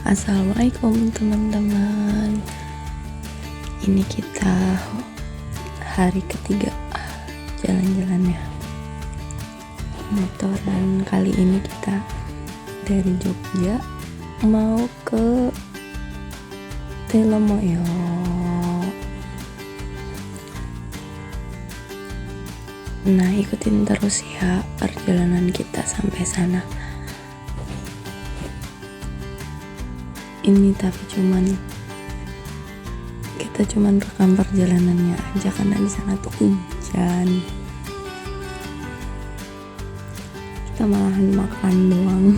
Assalamualaikum teman-teman. Ini kita hari ketiga jalan-jalannya motoran. Kali ini kita dari Jogja mau ke Telomoyo. Nah, ikutin terus ya perjalanan kita sampai sana. Ini tapi kita cuman rekam perjalanannya aja karena di sana tuh hujan. Kita malahan makan doang.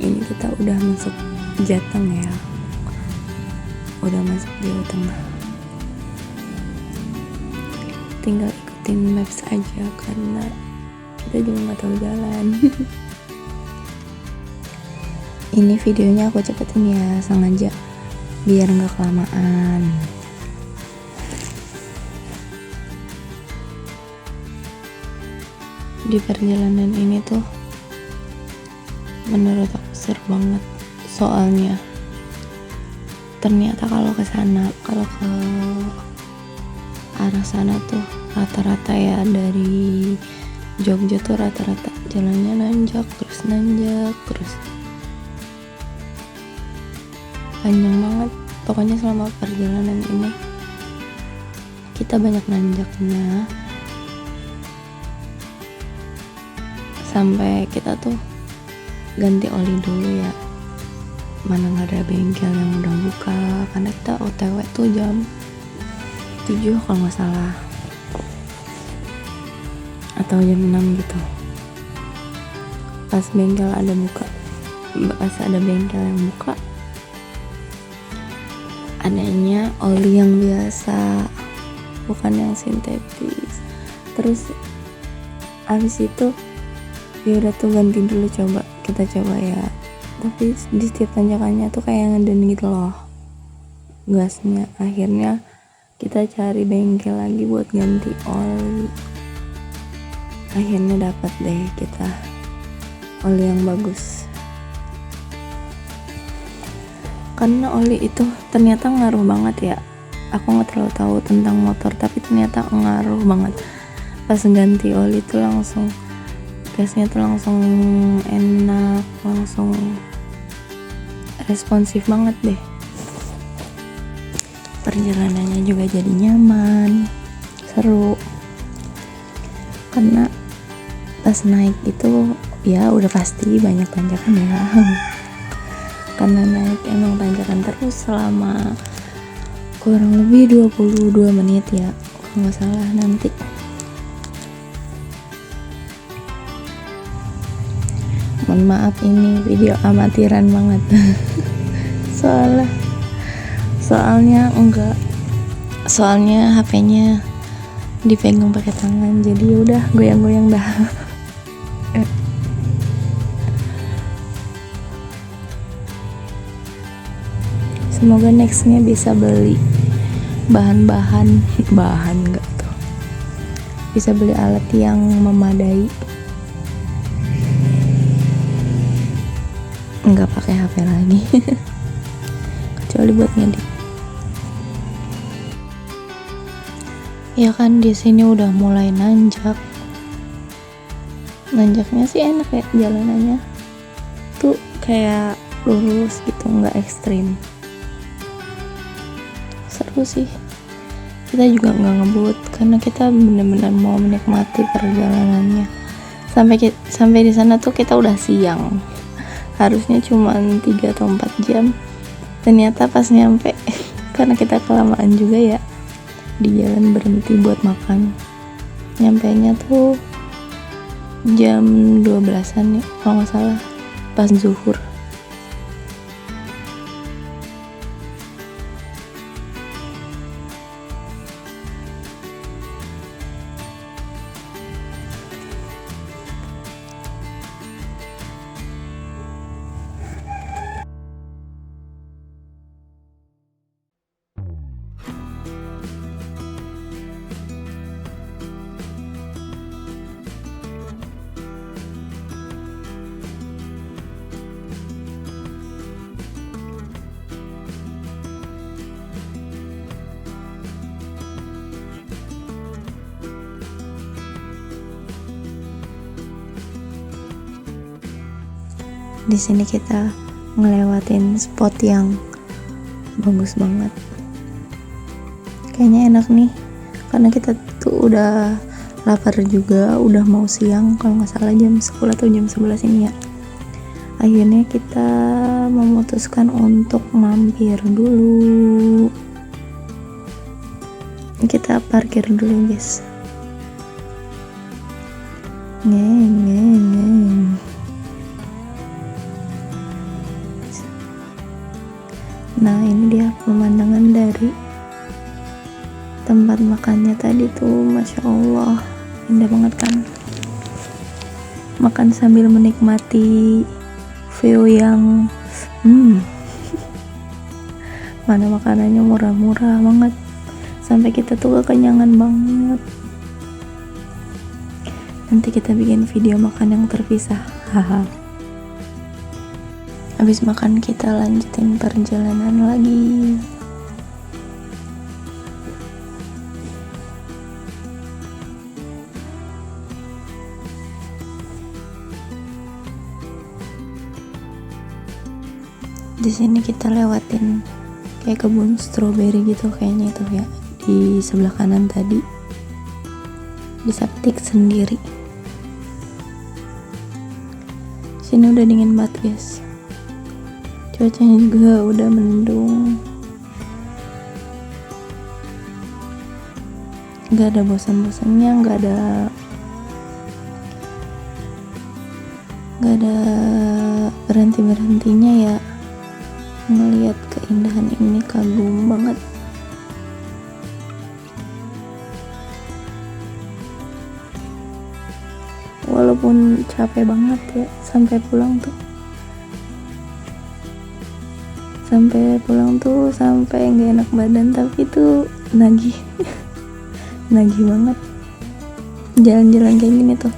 Ini kita udah masuk Jateng ya. Udah masuk Jawa Tengah. Tinggal ikutin maps aja karena kita juga nggak tahu jalan. Ini videonya aku cepetin ya, sengaja biar nggak kelamaan. Di perjalanan ini tuh menurut aku seru banget, soalnya ternyata kalau ke arah sana tuh rata-rata ya, dari Jogja tuh rata-rata jalannya nanjak terus panjang banget. Pokoknya selama perjalanan ini kita banyak nanjaknya, sampai kita tuh ganti oli dulu ya, mana nggak ada bengkel yang udah buka karena kita OTW tuh jam 7 kalau nggak salah, atau jam 6 gitu. Pas bengkel ada bengkel yang buka, adanya oli yang biasa, bukan yang sintetis. Terus abis itu ya udah tuh ganti dulu, kita coba ya, tapi di setiap tanjakannya tuh kayak ngeden gitu loh gasnya. Akhirnya kita cari bengkel lagi buat ganti oli. Akhirnya dapat deh kita oli yang bagus, karena oli itu ternyata ngaruh banget ya. Aku nggak terlalu tahu tentang motor, tapi ternyata ngaruh banget. Pas ganti oli tuh langsung gasnya tuh langsung enak, langsung responsif banget deh. Perjalanannya juga jadi nyaman, seru. Karena pas naik itu ya udah pasti banyak tanjakan ya. Karena naik emang tanjakan terus selama kurang lebih 22 menit ya, kalau nggak salah nanti. Mohon maaf, ini video amatiran banget. soalnya HP-nya dipegang pakai tangan, jadi udah goyang-goyang dah. Semoga nextnya bisa beli bahan enggak tuh, bisa beli alat yang memadai, nggak pakai HP lagi. Kecuali buat ngedit. Ya kan di sini udah mulai nanjaknya sih enak ya, jalanannya tuh kayak lurus gitu, nggak ekstrim. Seru sih. Kita juga nggak ngebut karena kita benar-benar mau menikmati perjalanannya. Sampai di sana tuh kita udah siang, harusnya cuma 3 atau 4 jam. Ternyata pas nyampe karena kita kelamaan juga ya di jalan, berhenti buat makan. Nyampenya tuh jam 12-an ya kalau nggak salah, pas zuhur. Di sini kita ngelewatin spot yang bagus banget. Kayaknya enak nih, karena kita tuh udah lapar juga, udah mau siang, kalau nggak salah jam 10 atau jam 11 ini ya. Akhirnya kita memutuskan untuk mampir dulu. Kita parkir dulu guys. Ngeng. Nah ini dia pemandangan dari tempat makannya tadi tuh, Masya Allah, indah banget kan. Makan sambil menikmati view yang mana makanannya murah-murah banget, sampai kita tuh kekenyangan banget. Nanti kita bikin video makan yang terpisah. Haha. Habis makan kita lanjutin perjalanan lagi. Di sini kita lewatin kayak kebun stroberi gitu kayaknya itu ya, di sebelah kanan tadi. Bisa petik sendiri. Sini udah dingin banget guys. Cuacanya juga udah mendung. Gak ada bosan-bosannya, gak ada berhenti-berhentinya ya. Ngelihat keindahan ini, kagum banget. Walaupun capek banget ya sampai pulang tuh sampai nggak enak badan, tapi tuh nagih nagih banget jalan-jalan kayak gini tuh.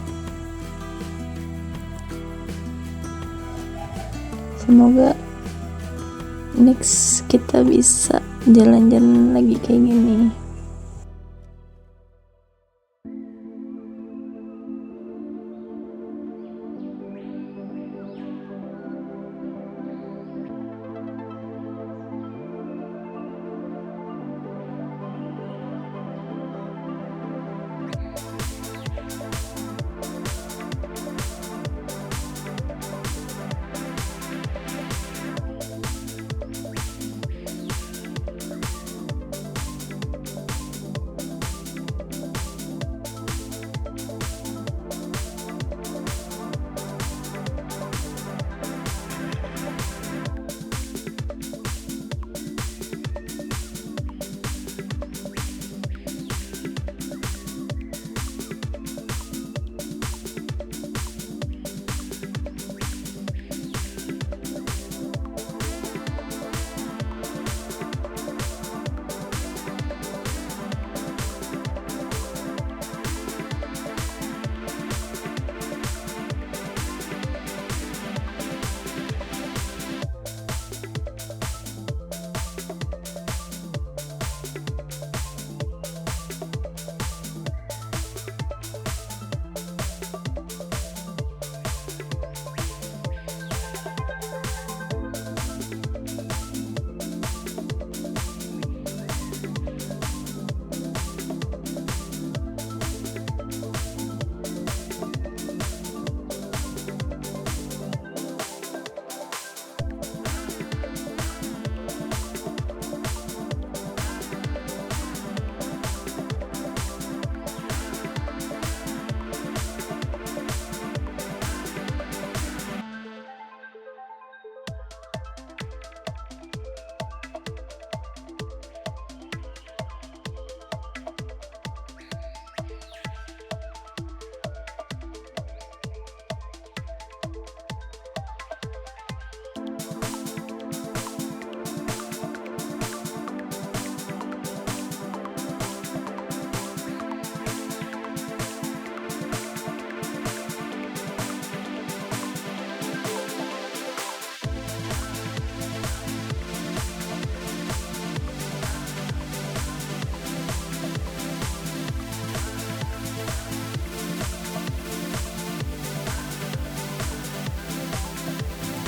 Semoga next kita bisa jalan-jalan lagi kayak gini.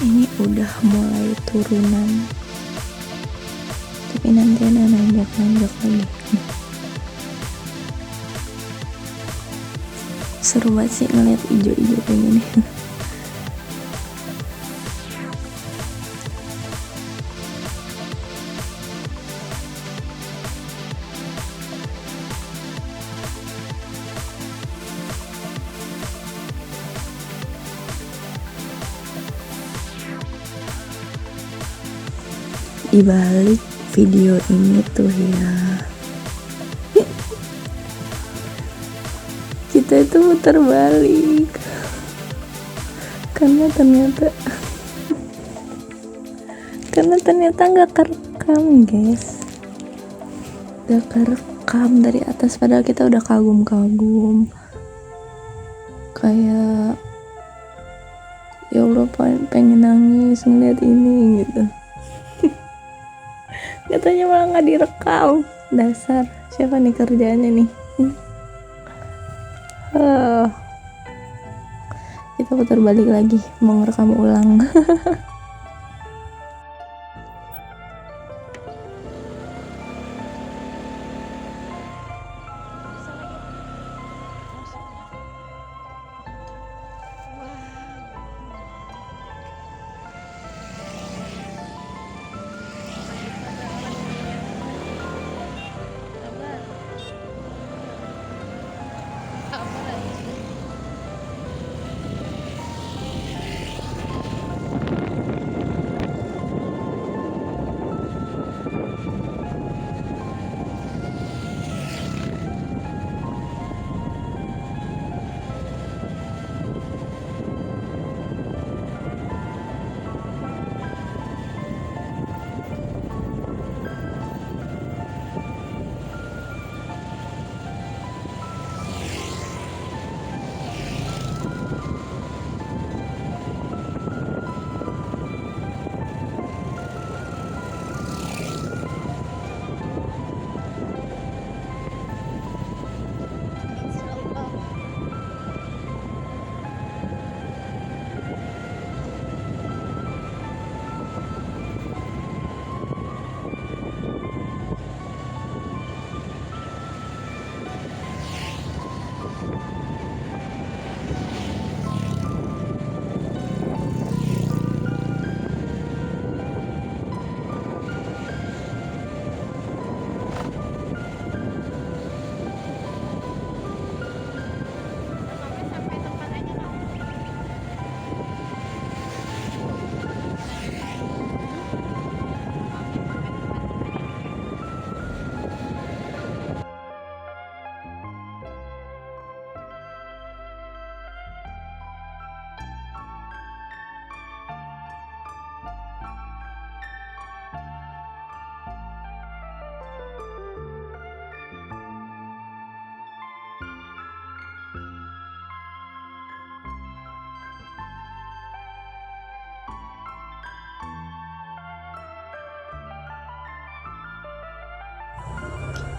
Ini udah mulai turunan, tapi nanti ada nanjak-nanjak lagi. Seru banget sih ngeliat hijau-hijau kayak gini. Di balik video ini tuh ya, kita itu muter balik karena ternyata nggak kerekam guys, nggak kerekam dari atas, padahal kita udah kagum kayak ya Allah pengen nangis ngeliat ini gitu. Katanya malah nggak direkam. Dasar, siapa nih kerjaannya nih? Kita putar balik lagi, mau ngerekam ulang.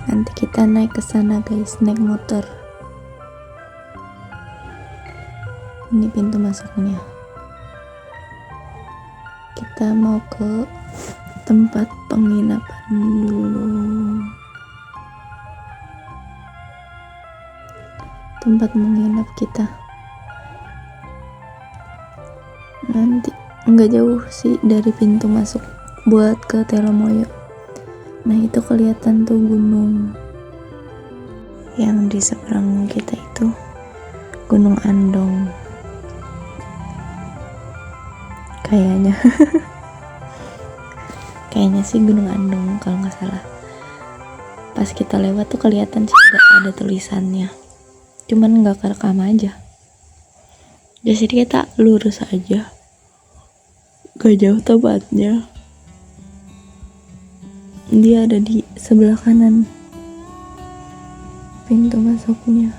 Nanti kita naik ke sana guys, naik motor. Ini pintu masuknya. Kita mau ke tempat penginapan dulu. Tempat menginap kita. Nanti nggak jauh sih dari pintu masuk buat ke Telomoyo. Nah itu kelihatan tuh gunung yang di seberang kita itu, Gunung Andong kayaknya. Kayaknya sih Gunung Andong kalau nggak salah. Pas kita lewat tuh kelihatan sih ada tulisannya, cuman nggak kerekam aja. Jadi kita lurus aja, gak jauh tempatnya. Dia ada di sebelah kanan pintu masuknya.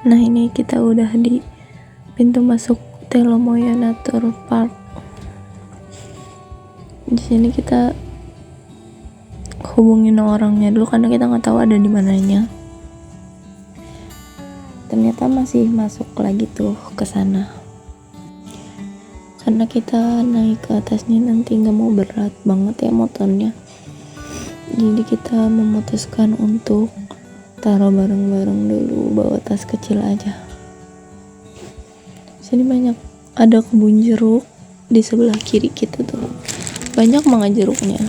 Nah ini kita udah di pintu masuk Telomoyo Nature Park. Di sini kita hubungin orangnya dulu karena kita nggak tahu ada di mananya. ternyata masih masuk lagi tuh ke sana. Karena kita naik ke atasnya nanti nggak mau berat banget ya motornya, jadi kita memutuskan untuk taruh bareng-bareng dulu, bawa tas kecil aja. Sini banyak, ada kebun jeruk di sebelah kiri kita tuh, banyak banget jeruknya,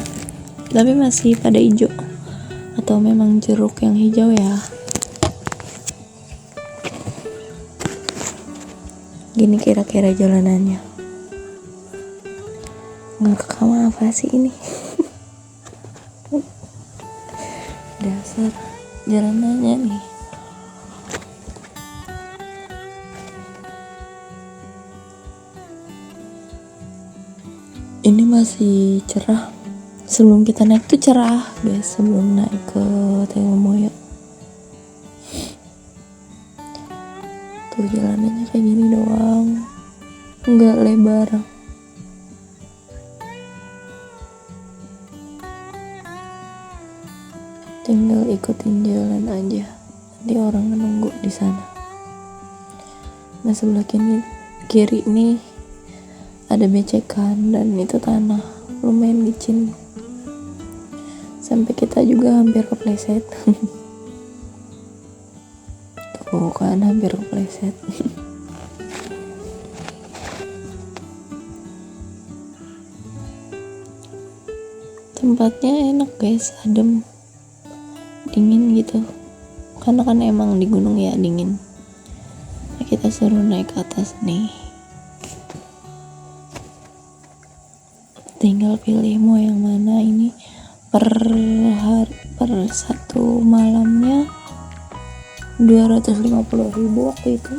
tapi masih pada hijau. Atau memang jeruk yang hijau ya. Gini kira-kira jalanannya. Ngerekam apa sih ini? Dasar jalanannya nih. Ini masih cerah. Sebelum kita naik tuh cerah, guys, sebelum naik ke Telomoyo. Tuh jalanannya kayak gini doang, nggak lebar. Tinggal ikutin jalan aja, nanti orang nunggu di sana. Nah sebelah kiri nih ada becekan dan itu tanah lumayan licin. Sampai kita juga hampir kepleset. Tuh kan hampir kepleset. Tempatnya enak guys, adem, dingin gitu. Karena kan emang di gunung ya dingin. Nah, kita suruh naik ke atas nih. Tinggal pilih mau yang mana. Ini per satu malamnya 250.000 waktu itu.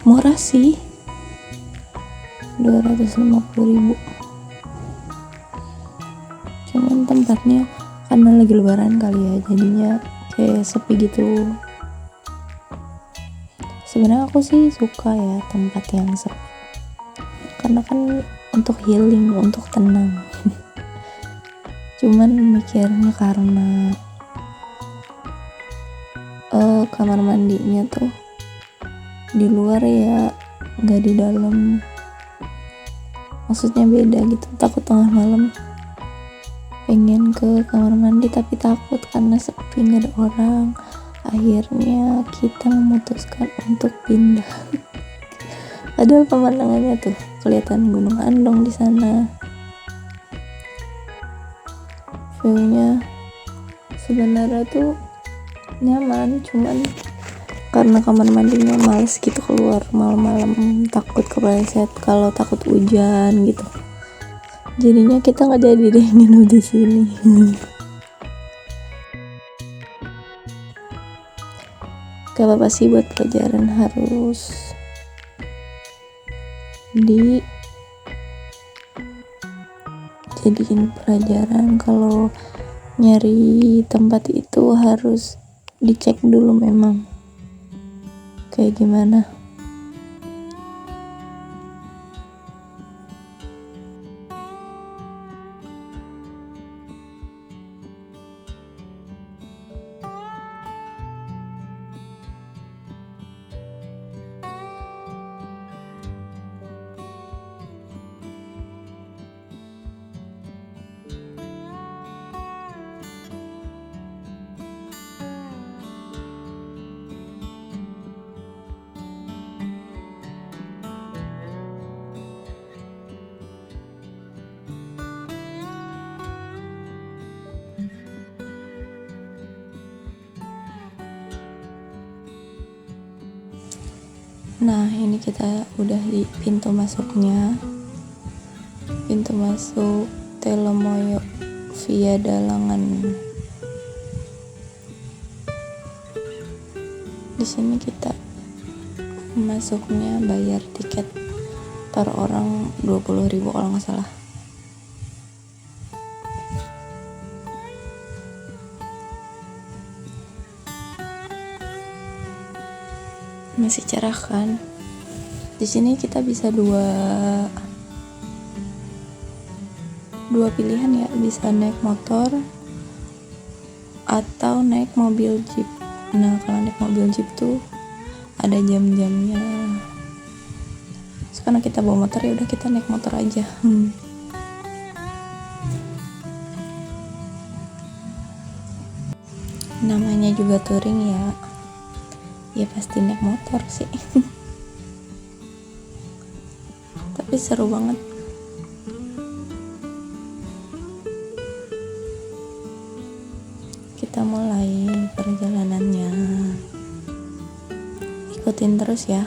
Murah sih, 250.000. Cuman tempatnya karena lagi lebaran kali ya, jadinya kayak sepi gitu. Sebenarnya aku sih suka ya tempat yang sepi, karena kan untuk healing, untuk tenang. Cuman mikirnya karena kamar mandinya tuh di luar ya, nggak di dalam. Maksudnya beda gitu, takut tengah malam pengen ke kamar mandi tapi takut karena sepi, nggak ada orang. Akhirnya kita memutuskan untuk pindah. Padahal pemandangannya tuh kelihatan Gunung Andong di sana. View-nya sebenarnya tuh nyaman, cuman karena kamar mandinya males gitu keluar malam-malam, takut kepleset kalau takut hujan gitu. Jadinya kita nggak jadi deh nginep di sini. Gak apa-apa sih, buat pelajaran harus dijadiin pelajaran. Kalau nyari tempat itu harus dicek dulu memang kayak gimana. Nah ini kita udah di pintu masuknya, pintu masuk Telomoyo via Dalangan. Di sini kita masuknya bayar tiket per orang 20.000 kalau nggak salah. Masih cerah kan? Di sini kita bisa dua pilihan ya, bisa naik motor atau naik mobil jeep. Nah kalau naik mobil jeep tuh ada jam-jamnya. Karena kita bawa motor, ya udah kita naik motor aja. Namanya juga touring ya pasti naik motor sih. Tapi seru banget. Kita mulai perjalanannya, ikutin terus ya.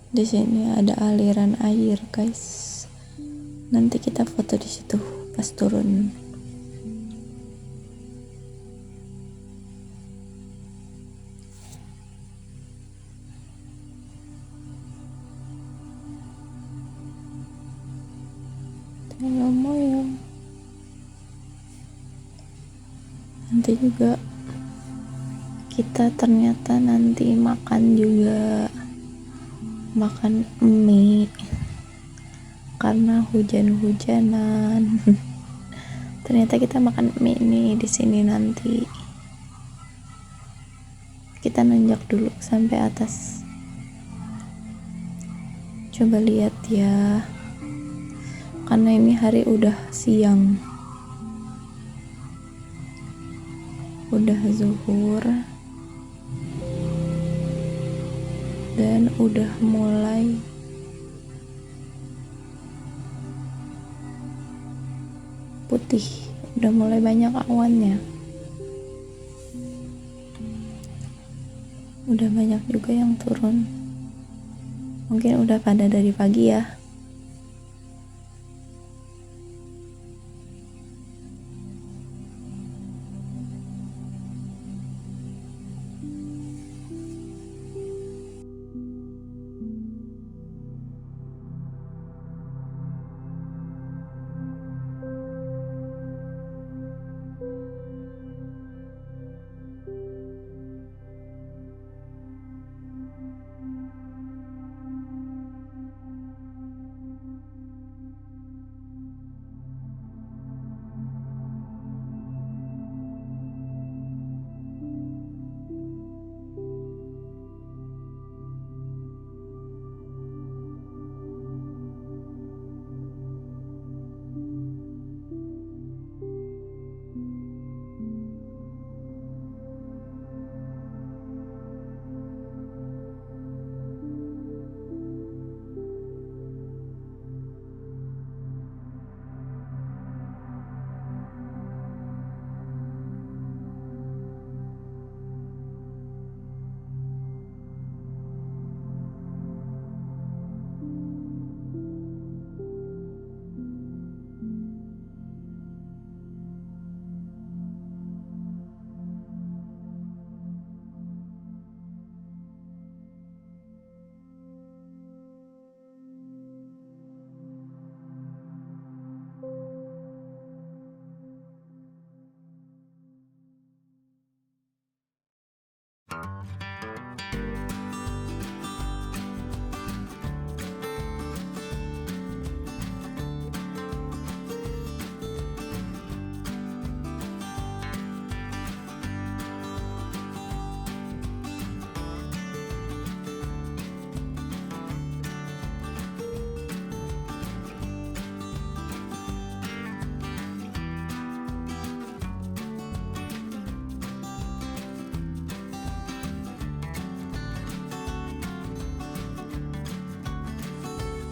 Di sini ada aliran air, guys. Nanti kita foto di situ pas turun. Nanti juga kita ternyata nanti makan mie karena hujan-hujanan. Ternyata kita makan mie nih di sini nanti. Kita nanjak dulu sampai atas. Coba lihat ya. Karena ini hari udah siang. Udah zuhur. dan udah mulai putih, udah mulai banyak awannya, udah banyak juga yang turun. Mungkin udah pada dari pagi ya.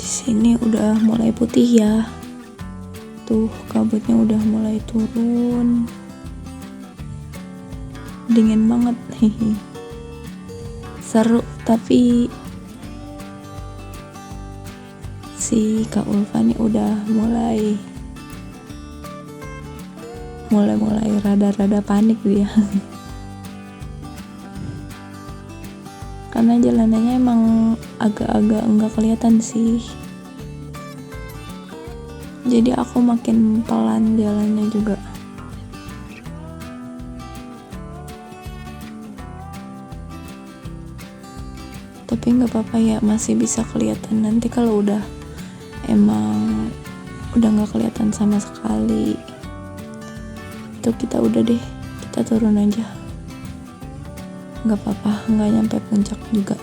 Di sini udah mulai putih ya. Tuh kabutnya udah mulai turun. Dingin banget. Seru, tapi si Kak Ulfa nih udah mulai rada-rada panik dia. Karena jalanannya emang agak-agak enggak kelihatan sih. Jadi aku makin pelan jalannya juga. Tapi nggak apa-apa ya, masih bisa kelihatan. Nanti kalau udah nggak kelihatan sama sekali, itu kita udah deh, kita turun aja. Nggak apa-apa, nggak nyampe puncak juga.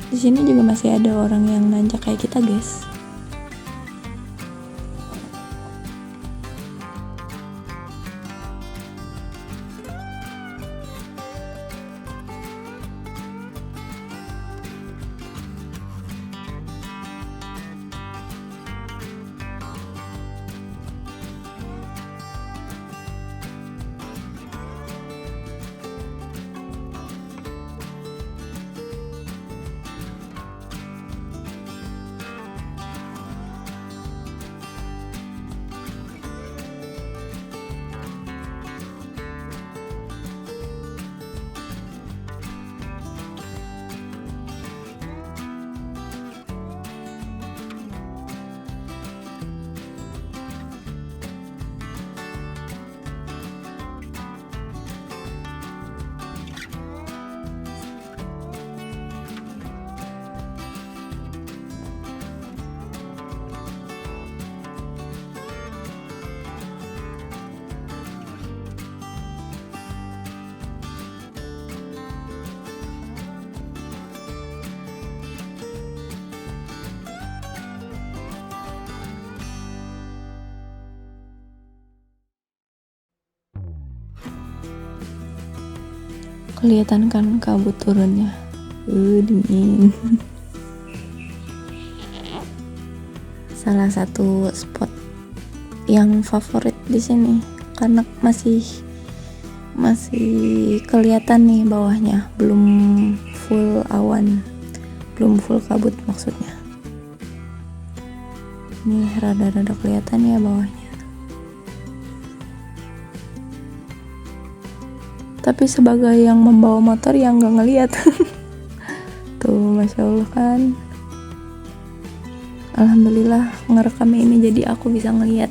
Di sini juga masih ada orang yang nanjak kayak kita, guys. kelihatan kan kabut turunnya. Dingin. Salah satu spot yang favorit di sini karena masih kelihatan nih bawahnya, belum full awan, belum full kabut maksudnya. Ini rada-rada kelihatan ya bawahnya. Tapi sebagai yang membawa motor yang nggak ngelihat. Tuh, masya Allah kan. Alhamdulillah ngerekam ini jadi aku bisa ngelihat.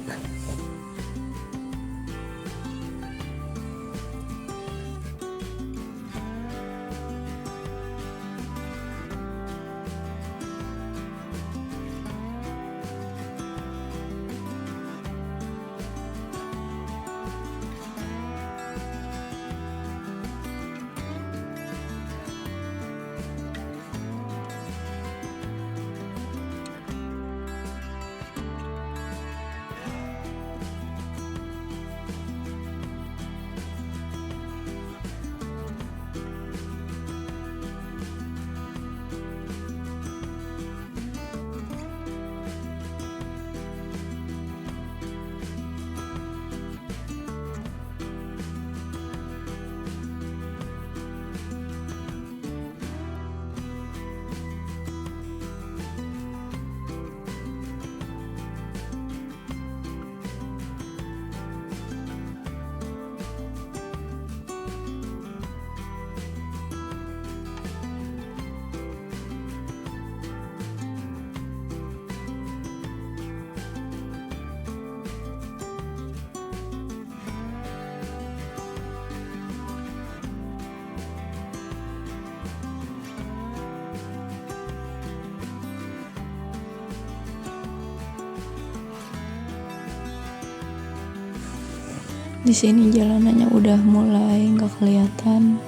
Di sini jalanannya udah mulai nggak kelihatan,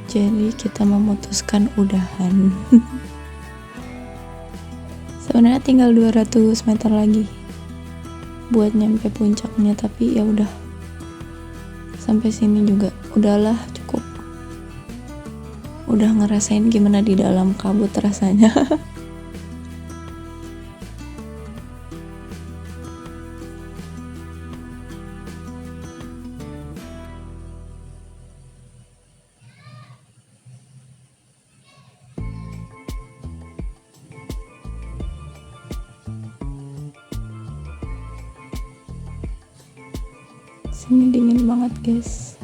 jadi kita memutuskan udahan. Sebenarnya tinggal 200 meter lagi buat nyampe puncaknya, tapi ya udah sampai sini juga udahlah cukup. Udah ngerasain gimana di dalam kabut rasanya. Sini dingin banget guys.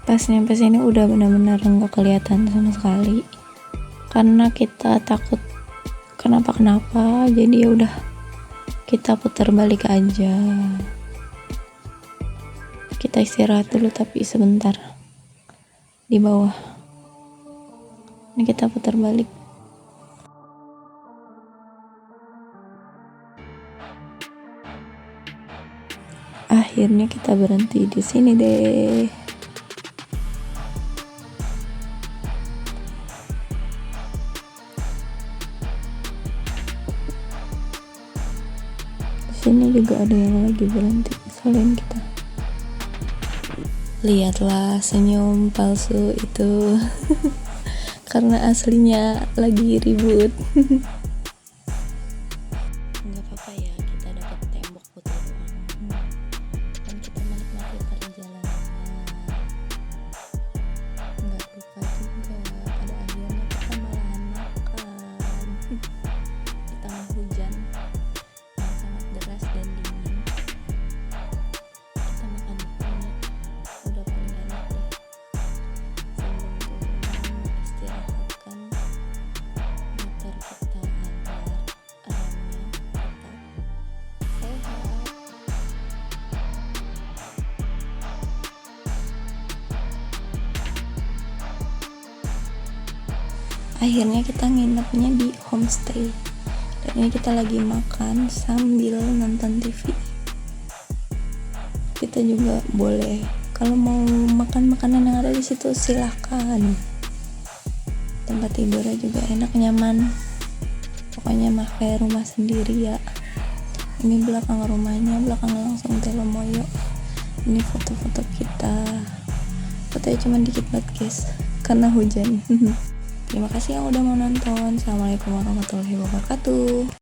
Pas nyampe sini udah benar-benar nggak kelihatan sama sekali karena kita takut kenapa-kenapa, jadi ya udah kita putar balik aja. Kita istirahat dulu tapi sebentar di bawah. Ini kita putar balik. Akhirnya kita berhenti di sini deh. juga ada yang lagi berhenti selain kita. Lihatlah senyum palsu itu karena aslinya lagi ribut. Nggak apa-apa ya kita dapat tembok putih doang, kan kita menikmati perjalanannya. Nggak lupa juga pada akhirnya kita malahan makan di tengah hujan yang sangat deras dan dingin. Kita makan mie, udah paling enak deh. Sebelum turun istirahatkan motor kita agar remnya tetap sehat. Akhirnya kita nginepnya di homestay, dan ini kita lagi makan sambil nonton TV. Kita juga boleh kalau mau makan makanan yang ada di situ silahkan. Tempat tidurnya juga enak, nyaman, pokoknya mah kayak rumah sendiri ya. Ini belakang rumahnya, belakang langsung Telomoyo. Ini foto-foto kita, fotonya cuma dikit banget guys karena hujan. Terima kasih yang udah mau nonton. Assalamualaikum warahmatullahi wabarakatuh.